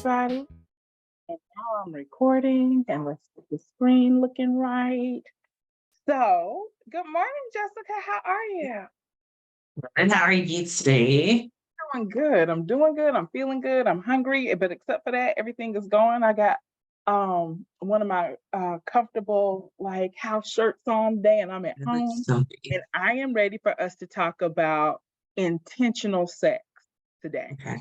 everybody. And now I'm recording, and let's get the screen looking right. So, good morning, Jessica. How are you? And how are you today? Doing good. I'm doing good. I'm feeling good. I'm hungry, but except for that, everything is going. I got one of my comfortable like house shirts on today, and I'm at That looks home, so and I am ready for us to talk about intentional sex today. okay.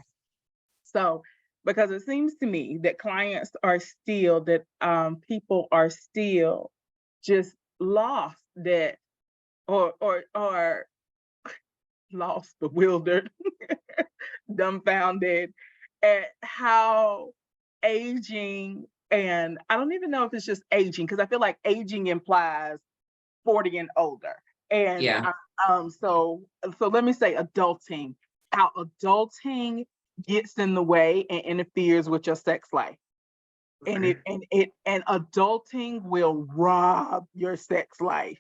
So, because it seems to me that clients are still, that people are still just lost, that or lost, bewildered, dumbfounded at how aging, and I don't even know if it's just aging, because I feel like aging implies 40 and older. And Yeah. so let me say adulting, how adulting gets in the way and interferes with your sex life. And Okay. adulting will rob your sex life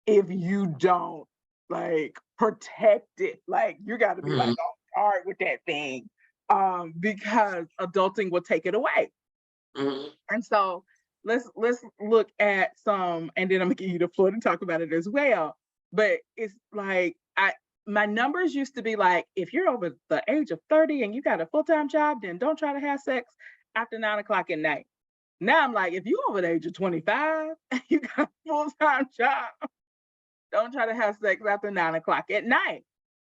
if you don't like protect it. Like you got to be like Mhm. on guard with that thing. Because adulting will take it away. Mhm. And so let's look at some, and then I'm gonna give you the floor to talk about it as well. But it's like my numbers used to be like, if you're over the age of 30 and you got a full-time job, then don't try to have sex after 9 o'clock at night. Now I'm like, if you over the age of 25 and you got a full-time job, don't try to have sex after 9 o'clock at night.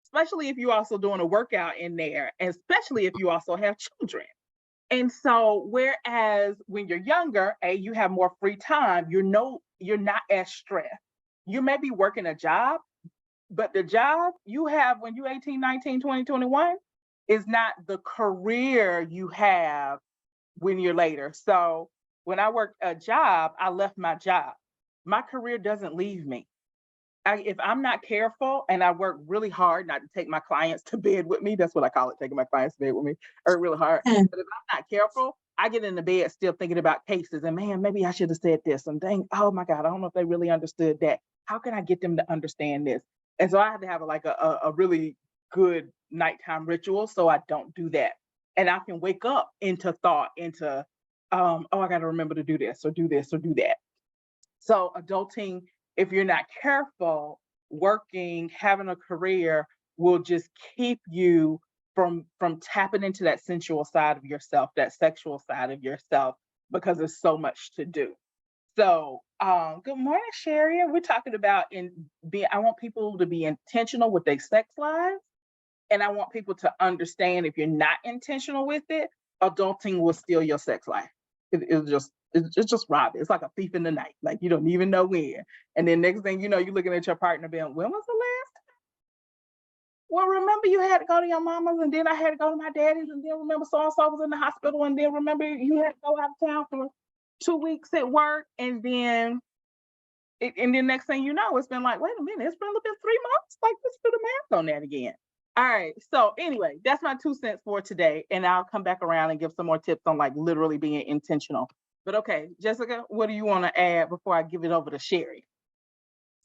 Especially if you're also doing a workout in there, and especially if you also have children. And so, whereas when you're younger, you have more free time, you're not as stressed. You may be working a job, but the job you have when you're 18, 19, 20, 21 is not the career you have when you're later. So when I worked a job, I left my job. My career doesn't leave me. If I'm not careful and I work really hard not to take my clients to bed with me, that's what I call it, taking my clients to bed with me, or really hard. Yeah. But if I'm not careful, I get in the bed still thinking about cases, and man, maybe I should have said this. And dang, oh my God, I don't know if they really understood that. How can I get them to understand this? And so I have to have a really good nighttime ritual so I don't do that. And I can wake up into thought, into, oh, I got to remember to do this or do this or do that. So adulting, if you're not careful, working, having a career will just keep you from tapping into that sensual side of yourself, that sexual side of yourself, because there's so much to do. So, good morning, Sherry. We're talking about I want people to be intentional with their sex lives, and I want people to understand if you're not intentional with it, adulting will steal your sex life. It's just rob it. It's like a thief in the night. Like you don't even know when. And then next thing you know, you're looking at your partner being, when was the last? Well, remember you had to go to your mama's, and then I had to go to my daddy's, and then remember so and so was in the hospital, and then remember you had to go out of town for 2 weeks at work, and then next thing you know, it's been like, wait a minute, it's been 3 months. Like, let's do the math on that again. All right. So anyway, that's my 2 cents for today, and I'll come back around and give some more tips on like literally being intentional. But okay, Jessica, what do you want to add before I give it over to Sherry?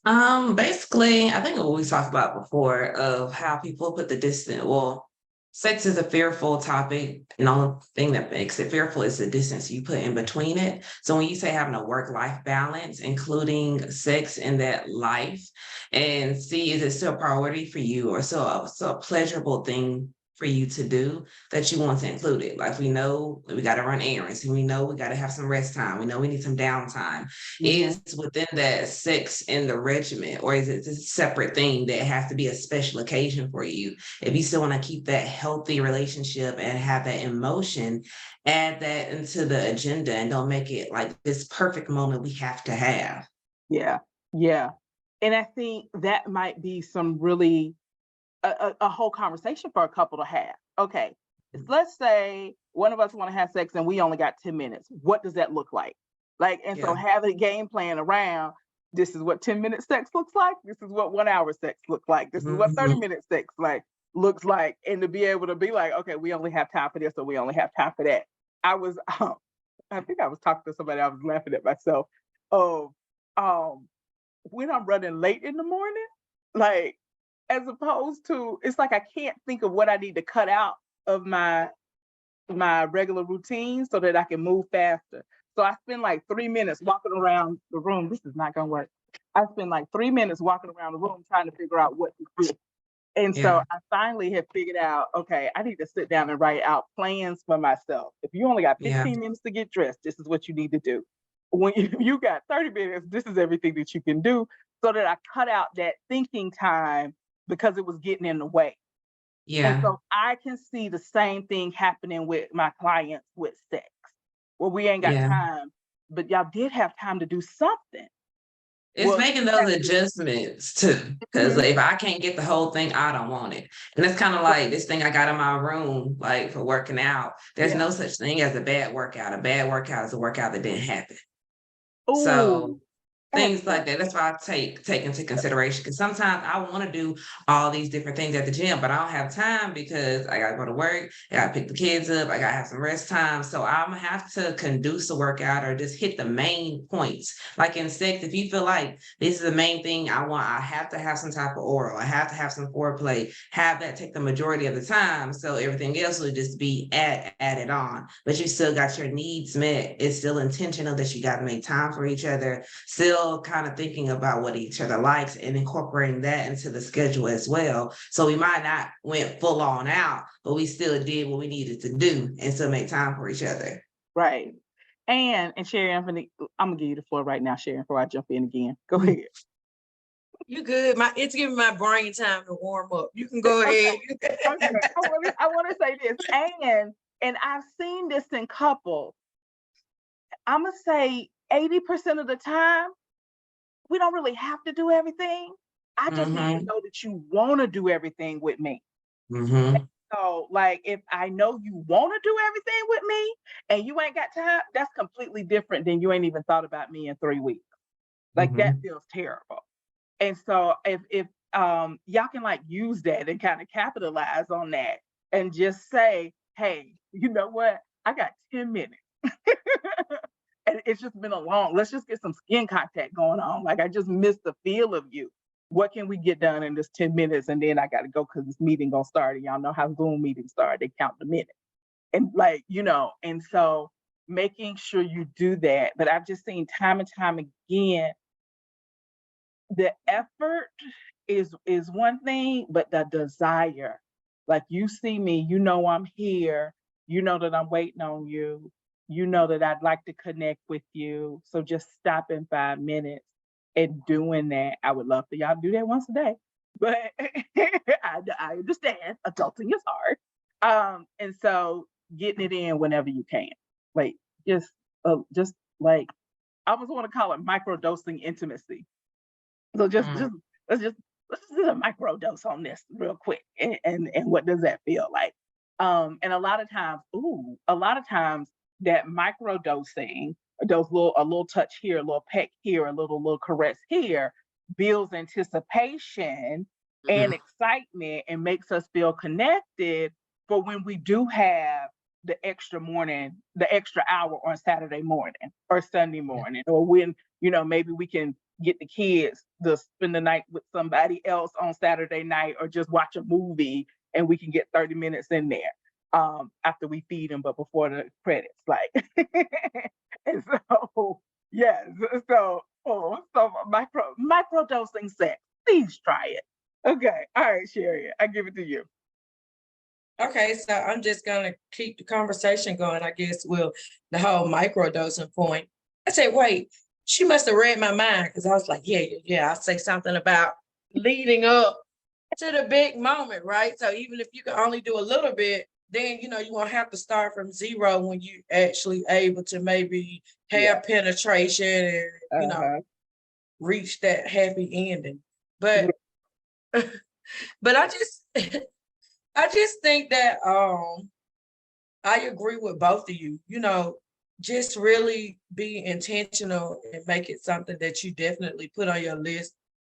Basically, I think what we talked about before of how people put the distance. Well, sex is a fearful topic, and the only thing that makes it fearful is the distance you put in between it. So when you say having a work-life balance, including sex in that life, and see is it still a priority for you or so a pleasurable thing for you to do that you want to include it. Like we know we got to run errands and we know we got to have some rest time. We know we need some downtime Mm-hmm. is within that sex in the regimen, or is it a separate thing that has to be a special occasion for you? If you still want to keep that healthy relationship and have that emotion, add that into the agenda and don't make it like this perfect moment we have to have. Yeah, yeah. And I think that might be some really a whole conversation for a couple to have. Okay, let's say one of us want to have sex and we only got 10 minutes. What does that look like? Like, and so Yeah. have a game plan around, this is what 10-minute sex looks like. This is what 1 hour sex looks like. This is what Mhm. 30-minute sex looks like. And to be able to be like, okay, we only have time for this or we only have time for that. I was, I think I was talking to somebody, I was laughing at myself of, um, when I'm running late in the morning, like, as opposed to, it's like I can't think of what I need to cut out of my my regular routine so that I can move faster. So I spend like 3 minutes walking around the room. This is not gonna work. I spend like 3 minutes walking around the room trying to figure out what to do. And so Yeah. I finally have figured out, okay, I need to sit down and write out plans for myself. If you only got Yeah. 15 minutes to get dressed, this is what you need to do. When you got 30 minutes, this is everything that you can do, so that I cut out that thinking time because it was getting in the way. And Yeah. so I can see the same thing happening with my clients with sex, where we ain't got Yeah. time, but y'all did have time to do something. It's Well, making you those have to. adjustments too. Because Mhm. if I can't get the whole thing, I don't want it. And it's kind of like this thing I got in my room, like for working out. There's Yeah. no such thing as a bad workout. A bad workout is a workout that didn't happen. So Oh, things like excellent. that. That's why I take into consideration, because sometimes I want to do all these different things at the gym, but I don't have time because I gotta go to work, I gotta pick the kids up, I gotta have some rest time. So I'm gonna have to conduce a workout or just hit the main points. Like in sex, if you feel like this is the main thing I want, I have to have some type of oral, I have to have some foreplay, have that take the majority of the time. So everything else will just be added on. But you still got your needs met. It's still intentional that you gotta make time for each other, still kind of thinking about what each other likes and incorporating that into the schedule as well. So we might not went full on out, but we still did what we needed to do and still make time for each other. Right. And Sherry Anthony, I'm gonna give you the floor right now, Sherry, before I jump in again. Go Mm. ahead. You good? It's giving my brain time to warm up. You can go ahead. Okay. I wanna say this. And I've seen this in couples. I'm gonna say 80% of the time, we don't really have to do everything. I just need to Mm-hmm. know that you wanna do everything with me. Mm-hmm. So, like, if I know you wanna do everything with me and you ain't got time, that's completely different than you ain't even thought about me in 3 weeks. Like, that Mm-hmm. feels terrible. And so if y'all can like use that and kind of capitalize on that and just say, hey, you know what? I got 10 minutes. And it's just been a long, let's just get some skin contact going on. Like I just missed the feel of you. What can we get done in this 10 minutes? And then I gotta go because this meeting gonna start. And y'all know how Zoom meetings start. They count the minutes. And like, and so making sure you do that. But I've just seen time and time again, the effort is one thing, but the desire, like you see me, I'm here, you know that I'm waiting on you, you know that I'd like to connect with you. So just stop in 5 minutes and doing that. I would love for y'all to do that once a day. But I understand adulting is hard. And so getting it in whenever you can. Like just like I almost want to call it microdosing intimacy. So Mm-hmm. let's just let's just do a micro dose on this real quick. And what does that feel like? And a lot of times that micro dosing, a little touch here, a little peck here, a little caress here, builds anticipation and excitement and makes us feel connected for when we do have the extra hour on Saturday morning or Sunday morning, or when, maybe we can get the kids to spend the night with somebody else on Saturday night or just watch a movie and we can get 30 minutes in there after we feed them, but before the credits. Like, and so, yes. So micro dosing sex. Please try it. Okay. All right, Sherry, I give it to you. Okay, so I'm just gonna keep the conversation going, I guess. Well, the whole microdosing point. I said, wait, she must have read my mind because I was like, yeah. I'll say something about leading up to the big moment, right? So even if you can only do a little bit, then you won't have to start from zero when you actually able to maybe Yeah. have penetration and Uh-huh. reach that happy ending. But but I just think that I agree with both of you. Just really be intentional and make it something that you definitely put on your list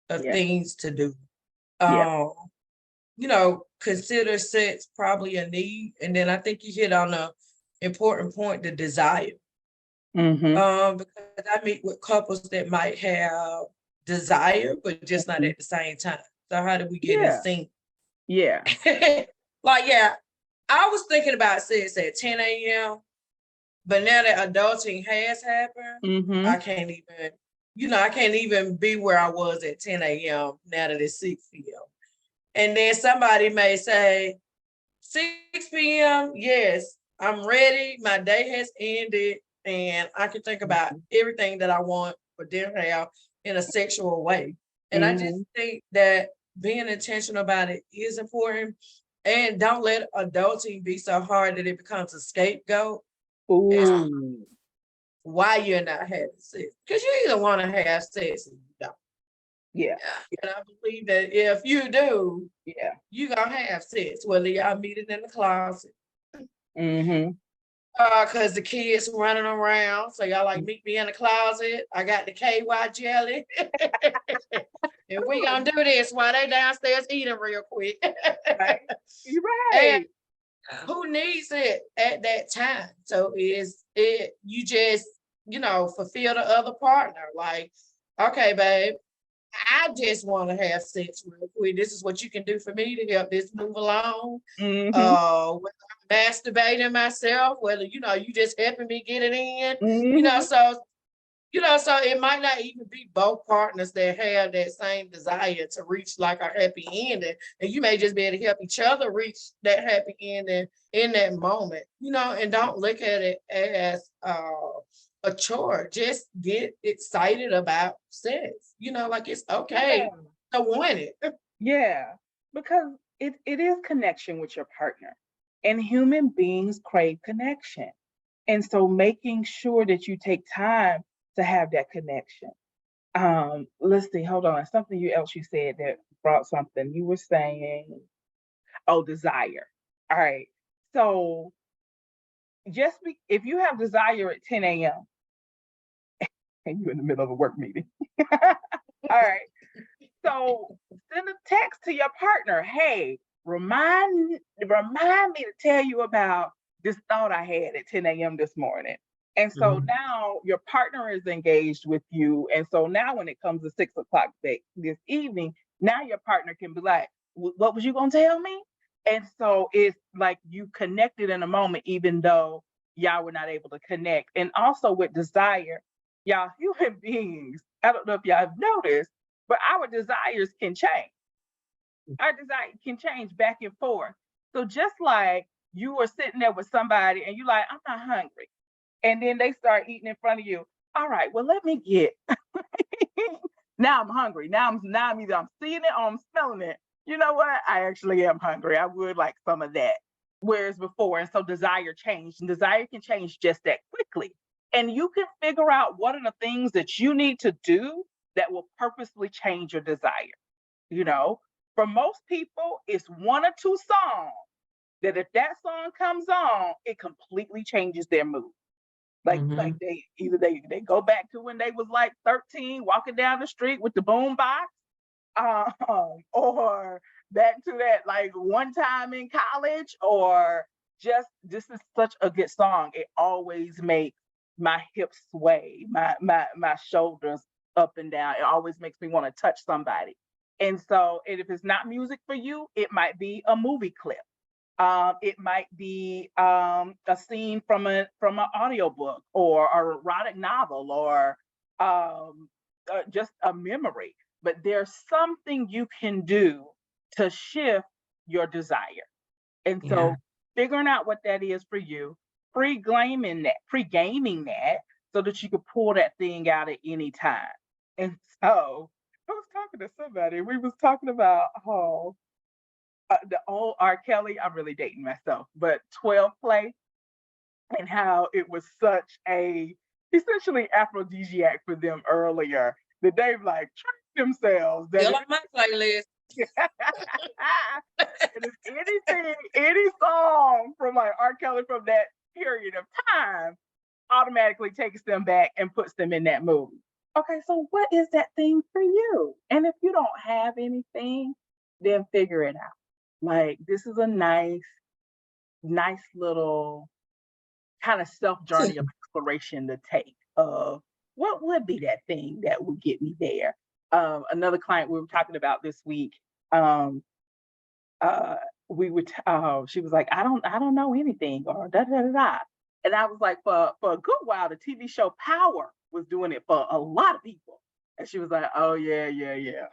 of Yeah. things to do. Yeah. Um, consider sex probably a need. And then I think you hit on a important point, the desire. Mm-hmm. Because I meet with couples that might have desire, but just not Mm-hmm. at the same time. So how do we get in Yeah. sync? Yeah. Like, yeah, I was thinking about sex at 10 a.m., but now that adulting has happened, Mm-hmm. I can't even, I can't even be where I was at 10 a.m. now that it's 6 p.m. And then somebody may say, 6 p.m., yes, I'm ready. My day has ended, and I can think about everything that I want for dinner now in a sexual way. And I just think that being intentional about it is important. And don't let adulting be so hard that it becomes a scapegoat. Ooh. Why you're not having sex. Because you either want to have sex or you don't. Yeah. And I believe that if you do, Yeah. you're going to have sex, whether y'all meet it in the closet. Mm-hmm. Because the kids running around. So y'all like meet me in the closet. I got the KY jelly. And we gonna do this while they downstairs eating real quick. Right. You're And right. who needs it at that time? So you just, fulfill the other partner. Like, okay, babe, I just want to have sex real quick. This is what you can do for me to help this move along. Mm-hmm. Whether I'm masturbating myself, whether you just helping me get it in. Mm-hmm. So it might not even be both partners that have that same desire to reach like a happy ending. And you may just be able to help each other reach that happy ending in that moment, and don't look at it as a chore. Just get excited about sex. Like it's okay to want it. Yeah. Because it is connection with your partner. And human beings crave connection. And so making sure that you take time to have that connection. Let's see, hold on. Something else you said that brought something. You were saying, oh, desire. All right. So if you have desire at 10 a.m. and you're in the middle of a work meeting. All right. So send a text to your partner. Hey, remind me to tell you about this thought I had at 10 a.m. this morning. And so now your partner is engaged with you. And so now when it comes to 6 o'clock this evening, now your partner can be like, what was you going to tell me? And so it's like you connected in a moment, even though y'all were not able to connect. And also with desire, y'all human beings, I don't know if y'all have noticed, but our desires can change. Our desire can change back and forth. So just like you were sitting there with somebody and you like, I'm not hungry. And then they start eating in front of you. All right, well, let me get. Now I'm hungry. Now I'm either I'm seeing it or I'm smelling it. You know what? I actually am hungry. I would like some of that. Whereas before, and so desire changed, and desire can change just that quickly. And you can figure out what are the things that you need to do that will purposely change your desire. You know, for most people, it's one or two songs that if that song comes on, it completely changes their mood. Like they go back to when they was like 13, walking down the street with the boom box, or back to that like one time in college, or just this is such a good song. It always makes my hips sway, my shoulders up and down. It always makes me want to touch somebody. And so, and if it's not music for you, it might be a movie clip. It might be a scene from an audiobook or an erotic novel or just a memory. But there's something you can do to shift your desire. And so figuring out what that is for you, pre-gaming that so that you could pull that thing out at any time. And so I was talking to somebody, we was talking about the old R. Kelly, I'm really dating myself, but 12 play and how it was such a essentially aphrodisiac for them earlier that they've like tricked themselves that Still on my playlist. and if anything, any song from like R. Kelly from that period of time automatically takes them back and puts them in that mood. Okay, so what is that thing for you? And if you don't have anything, then figure it out. Like this is a nice little kind of self journey of exploration to take of what would be that thing that would get me there. Another client we were talking about this week, we would she was like, I don't know anything or da da da da. And I was like, for a good while, the TV show Power was doing it for a lot of people. And she was like, oh yeah, yeah, yeah.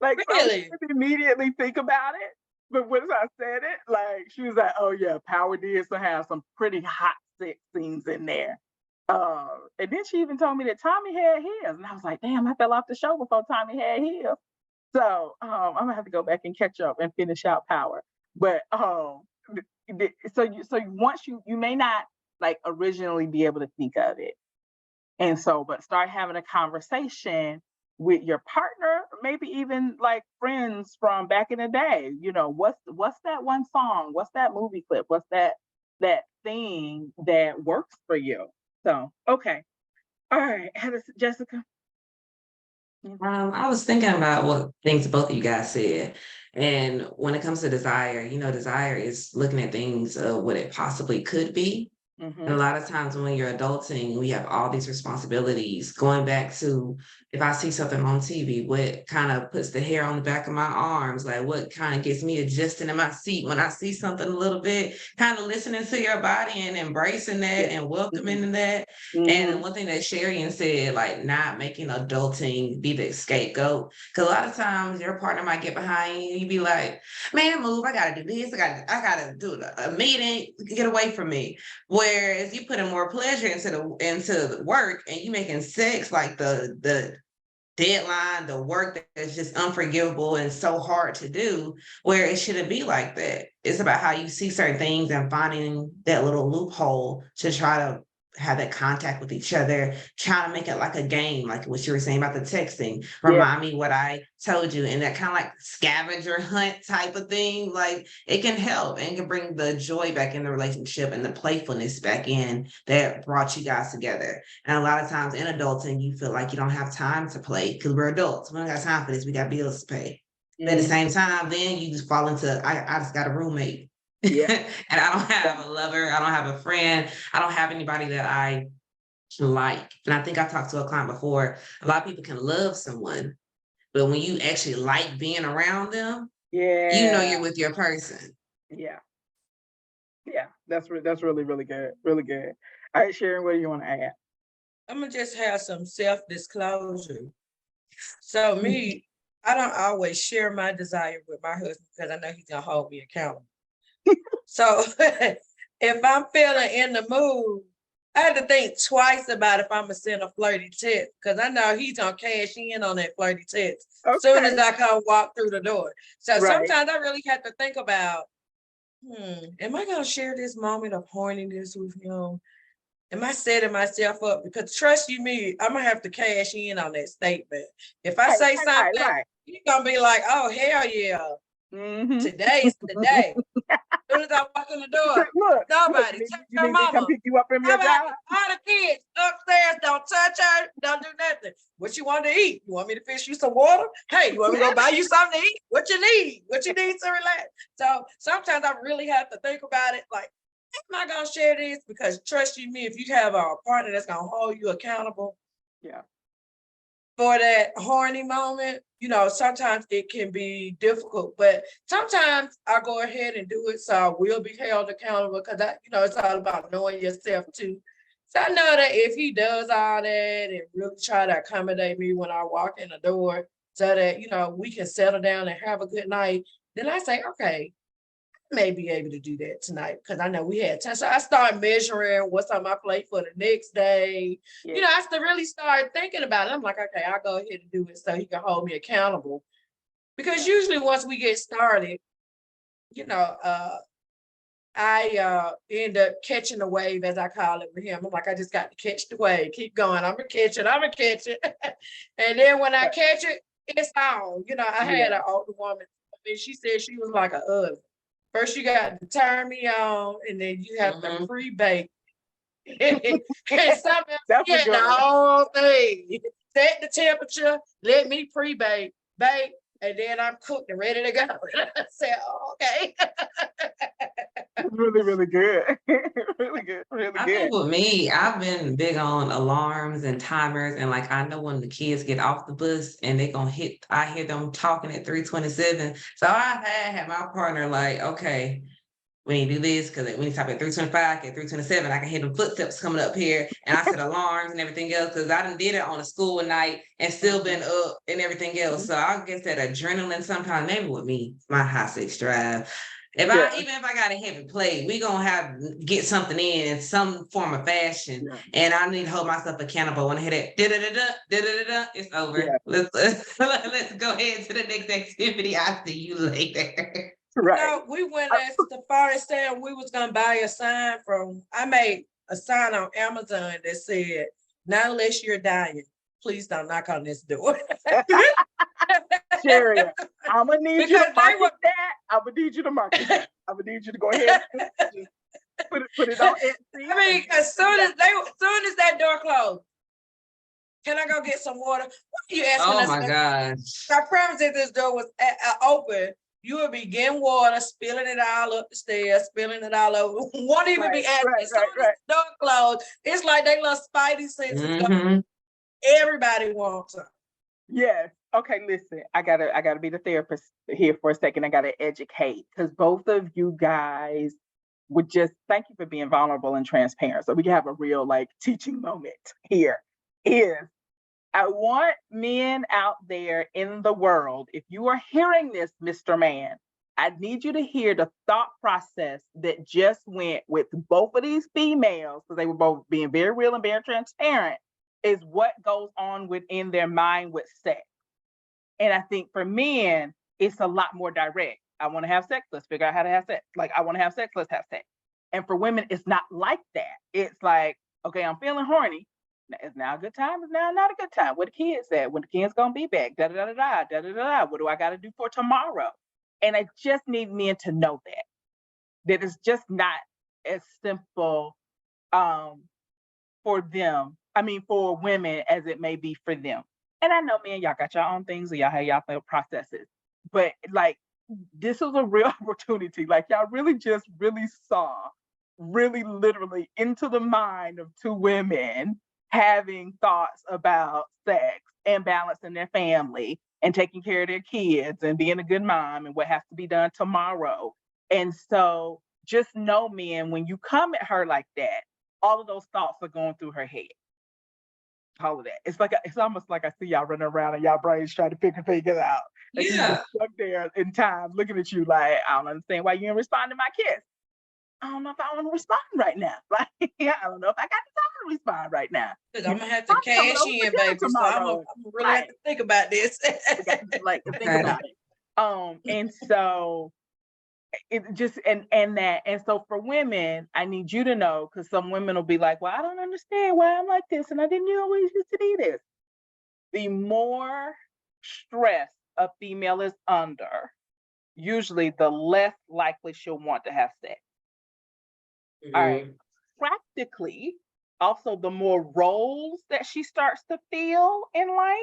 Like so I Really? didn't immediately think about it. But once I said it, like she was like, oh yeah, Power did to have some pretty hot sex scenes in there. And then she even told me that Tommy had his. And I was like, damn, I fell off the show before Tommy had his. So I'm gonna have to go back and catch up and finish out Power. But once you may not like originally be able to think of it, and so but start having a conversation with your partner, maybe even like friends from back in the day. You know, what's that one song? What's that movie clip? What's that thing that works for you? So okay, all right, Jessica. I was thinking about what things both of you guys said. And when it comes to desire, desire is looking at things of what it possibly could be. And a Mm-hmm. lot of times when you're adulting, we have all these responsibilities. Going back to if I see something on TV, what kind of puts the hair on the back of my arms, like what kind of gets me adjusting in my seat when I see something a little bit, kind of listening to your body and embracing that Yeah. and Mm-hmm. welcoming that. And Mm-hmm. one thing that Sharian said, like not making adulting be the scapegoat. Because a lot of times your partner might get behind you, you be like, man, move, I gotta do this, I gotta do a meeting, get away from me. Whereas you put in more pleasure into the work and you making sex like the deadline, the work that's just unforgivable and so hard to do, where it shouldn't be like that. It's about how you see certain things and finding that little loophole to try to have that contact with each other, trying to make it like a game, like what you were saying about the texting. Yeah. Remind me what I told you, and that kind of like scavenger hunt type of thing. Like it can help and can bring the joy back in the relationship and the playfulness back in that brought you guys together. And a lot of times in adulting, you feel like you don't have time to play because we're adults. We don't got time for this. We got bills to pay. But at the Mm-hmm. same time, then you just fall into I just got a roommate. Yeah. And I don't Yeah. have a lover, I don't have a friend, I don't have anybody that I like. And I think I talked to a client before. A lot of people can love someone, but when you actually like being around them, Yeah. you're with your person. Yeah. Yeah. That's really, really good. Really good. All right, Sharon, what do you want to add? I'm gonna just have some self-disclosure. So Mhm. me, I don't always share my desire with my husband because I know he's gonna hold me accountable. So if I'm feeling in the mood, I had to think twice about if I'm gonna send a flirty text because I know he's gonna cash in on that flirty text soon Okay. as I come walk through the door. So Right. sometimes I really have to think about, am I gonna share this moment of horniness with him? Am I setting myself up? Because trust you me, I'm gonna have to cash in on that statement. If I Right. say Right. Right. something, Right. he's gonna be like, "Oh hell yeah, Mm-hmm. today's the day." As soon as I walk in the door, Look. nobody touch You your need me to come mama. pick you up from How your about job? all the kids upstairs? Don't touch her. Don't do nothing. What you want to eat? You want me to fish you some water? Hey, you want me to go buy you something to eat? What you need? What you need to relax? So sometimes I really have to think about it. Like, am I gonna share this? Because trust you me, if you have a partner that's gonna hold you accountable Yeah. for that horny moment, sometimes it can be difficult, but sometimes I go ahead and do it so I will be held accountable because it's all about knowing yourself too. So I know that if he does all that and really try to accommodate me when I walk in the door so that, we can settle down and have a good night, then I say, okay, may be able to do that tonight because I know we had time. So I start measuring what's on my plate for the next day. Yeah. I have to really start thinking about it. I'm like, okay, I'll go ahead and do it so he can hold me accountable. Because usually once we get started, I end up catching the wave, as I call it with him. I'm like, I just got to catch the wave. Keep going. I'm gonna catch it. I'm gonna catch it. And then when I catch it, it's on. I had Yeah. an older woman. She said she was like a oven. First, you got to turn me on, and then you have to Mhm. pre-bake. And something That's a get the good one. whole thing. Set the temperature, let me pre-bake, bake, And then I'm cooked and ready to go. I said, oh, okay. It's really, really good. Really good, really I good. think with me, I've been big on alarms and timers, and like I know when the kids get off the bus and they gonna hit, I hear them talking at 3:27. So I had my partner like, okay, we need to do this because we need to stop at 3:25, at 3:27. I can hear them footsteps coming up here, and I set alarms and everything else because I done did it on a school night and still been up and everything else. So I guess that adrenaline sometimes, maybe with me, my high six drive. Yeah, Even if I got a heavy play, we gonna get something in some form of fashion, yeah, and I need to hold myself accountable. When I hit that, da-da-da-da, it's over. yeah. Let's go ahead to the next activity. I'll see you later. Right. No, we went as the far as saying we was gonna buy a sign I made a sign on Amazon that said, not unless you're dying, please don't knock on this door. Sherry, I'm gonna need you to Because they were, market that. I'm gonna need you to market that. I'm gonna need you to go ahead and just put it on Etsy. I mean, as soon as that door closed, can I go get some water? What are you asking Oh us? my gosh. I promise if this door was open, you would be getting water, spilling it all up the stairs, spilling it all over. Won't even be asking. Right, As soon as the door closed, it's like they little spidey senses go. Mm-hmm. Everybody wants them. Yes. Okay, listen, I gotta be the therapist here for a second. I gotta educate because both of you guys would just thank you for being vulnerable and transparent. So we can have a real like teaching moment here. Is I want men out there in the world, if you are hearing this, Mr. Man, I need you to hear the thought process that just went with both of these females, because they were both being very real and very transparent, is what goes on within their mind with sex. And I think for men, it's a lot more direct. I want to have sex, let's figure out how to have sex. Like, I want to have sex, let's have sex. And for women, it's not like that. It's like, okay, I'm feeling horny. Is now a good time? Is now not a good time? What the kids said? When the kids gonna be back? Da da da da da da da. What do I got to do for tomorrow? And I just need men to know that it's just not as simple for them. I mean, for women as it may be for them. And I know, man, y'all got your own things, or y'all have y'all own processes. But like, this was a real opportunity. Like, y'all really just really saw, really literally into the mind of two women having thoughts about sex and balancing their family and taking care of their kids and being a good mom and what has to be done tomorrow. And so just know, men, when you come at her like that, all of those thoughts are going through her head. All of that. It's almost like I see y'all running around and y'all brains trying to figure things out. And she's Yeah. just stuck there in time looking at you like, I don't understand why you didn't respond to my kiss. I don't know if I want to respond right now. Like, I don't know if I got the time to respond right now. I'm gonna have to cash in, baby. So I'm gonna really have to think about this. Like, think about it. And so it just and so for women, I need you to know, because some women will be like, well, I don't understand why I'm like this, and I didn't always used to be this. The more stress a female is under, usually the less likely she'll want to have sex. Mm-hmm. All right. Practically, also the more roles that she starts to feel in life,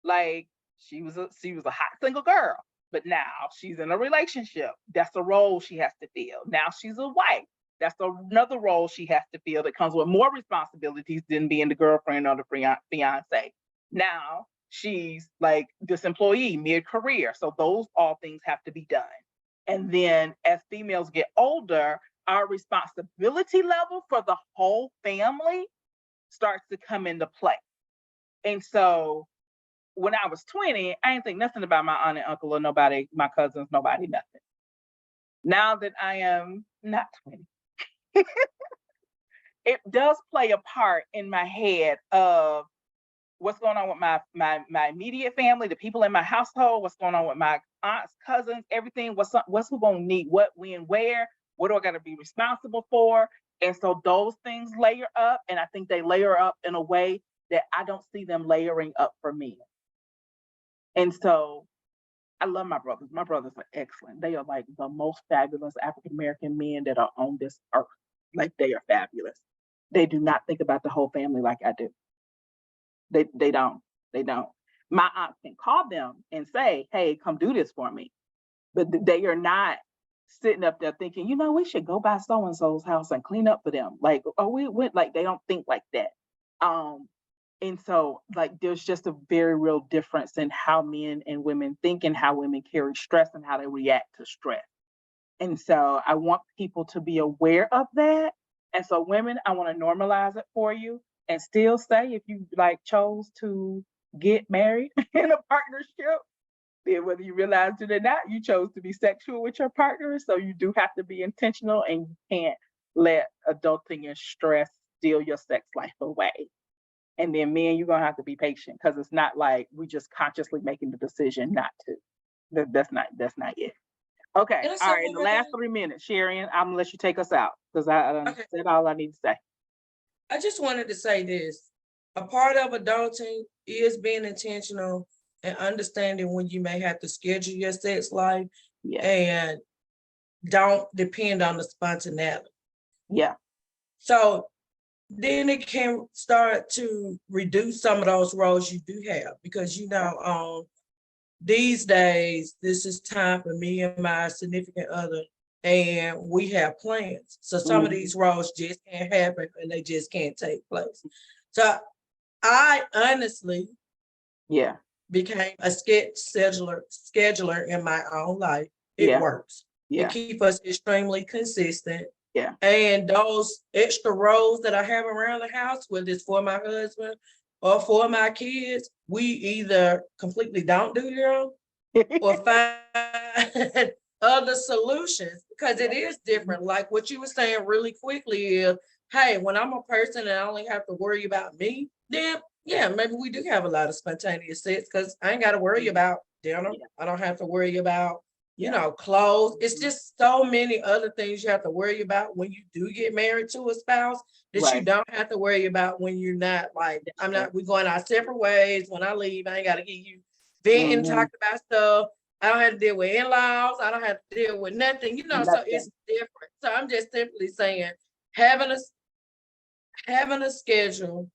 like she was a hot single girl, but now she's in a relationship. That's a role she has to fill. Now she's a wife. That's another role she has to fill that comes with more responsibilities than being the girlfriend or the fiance. Now she's like this employee mid-career. So those all things have to be done. And then as females get older, our responsibility level for the whole family starts to come into play. And so when I was 20, I didn't think nothing about my aunt and uncle or nobody, my cousins, nobody, nothing. Now that I am not 20, it does play a part in my head of what's going on with my immediate family, the people in my household, what's going on with my aunts, cousins, everything, what's who gonna need what, when, where, what do I gotta be responsible for? And so those things layer up, and I think they layer up in a way that I don't see them layering up for me. And so I love my brothers. My brothers are excellent. They are like the most fabulous African-American men that are on this earth. Like, they are fabulous. They do not think about the whole family like I do. They don't. They don't. My aunt can call them and say, hey, come do this for me. But they are not sitting up there thinking, we should go by so-and-so's house and clean up for them. Like, oh, we went, like, they don't think like that. And so, like, there's just a very real difference in how men and women think and how women carry stress and how they react to stress. And so I want people to be aware of that. And so women, I want to normalize it for you and still say, if you like chose to get married in a partnership, then whether you realize it or not, you chose to be sexual with your partner. So you do have to be intentional, and you can't let adulting and stress steal your sex life away. And then men, you're gonna have to be patient, because it's not like we just consciously making the decision not to. That's not it. Okay. Can I All say right. one In the more last thing? 3 minutes, Sharon, I'm gonna let you take us out, because I Okay. said all I need to say. I just wanted to say this. A part of adulting is being intentional and understanding when you may have to schedule your sex life, Yeah. and don't depend on the spontaneity. Yeah. So then it can start to reduce some of those roles you do have, because these days, this is time for me and my significant other, and we have plans. So some of these roles just can't happen, and they just can't take place. So I honestly Yeah. became a scheduler in my own life. It Yeah. works. Yeah. It keeps us extremely consistent. Yeah. And those extra roles that I have around the house, whether it's for my husband or for my kids, we either completely don't do them or find other solutions, because it is different. Like what you were saying really quickly is, hey, when I'm a person and I only have to worry about me, then yeah, maybe we do have a lot of spontaneous sex, because I ain't got to worry about dinner. Yeah. I don't have to worry about, Yeah. clothes. It's just so many other things you have to worry about when you do get married to a spouse that you Right. don't have to worry about when you're not. Like, we're going our separate ways. When I leave, I ain't got to get you venting, Mhm. talking about stuff. I don't have to deal with in-laws. I don't have to deal with nothing, so Nothing. it's different. So I'm just simply saying, having a schedule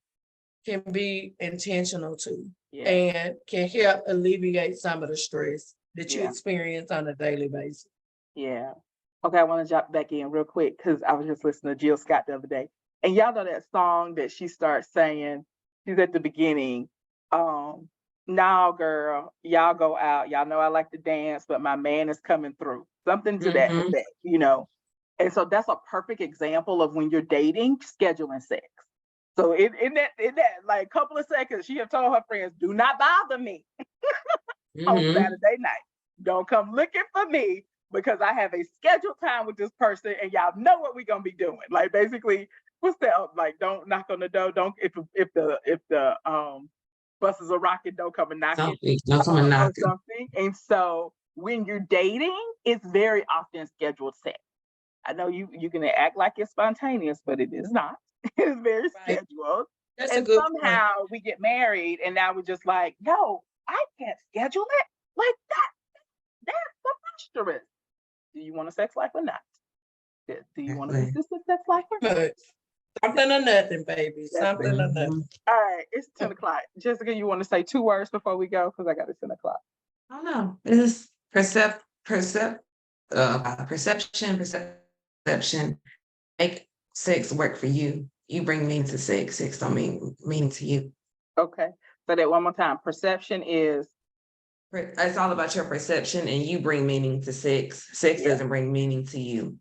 can be intentional too, Yeah. and can help alleviate some of the stress that you Yeah. experience on a daily basis. Yeah. Okay, I want to jump back in real quick, because I was just listening to Jill Scott the other day. And y'all know that song that she starts saying, she's at the beginning, now girl, y'all go out. Y'all know I like to dance, but my man is coming through. Something to that Mhm. effect. And so that's a perfect example of when you're dating, scheduling sex. So in that like couple of seconds, she had told her friends, do not bother me on Mhm. Saturday night. Don't come looking for me, because I have a scheduled time with this person, and y'all know what we're gonna be doing. Like, basically, what's that? Like, don't knock on the door. Don't, if the buses are rocking, don't come and knock it, Don't come and or knock it. something. And so when you're dating, it's very often scheduled sex. I know you can act like it's spontaneous, but it is not. It's very Right. scheduled. That's a And good point. somehow we get married, and now we're just like, no, I can't schedule it like that. That's preposterous. Do you want a sex life or not? Do you want a Exactly. consistent sex life or not? But something or nothing, baby. That's Something it. or Mhm. nothing. All right, it's 10 o'clock. Jessica, you want to say 2 words before we go? Because I got it 10 o'clock. I don't know. It's perception. Make sex work for you. You bring meaning to sex. Sex don't mean meaning to you. Okay. So that one more time. Perception is, It's all about your perception, and you bring meaning to sex. Sex yeah. doesn't bring meaning to you.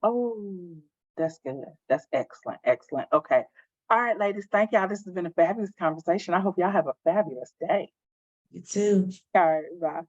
Oh, that's good. That's excellent. Excellent. Okay. All right, ladies. Thank y'all. This has been a fabulous conversation. I hope y'all have a fabulous day. You too. All right. Bye.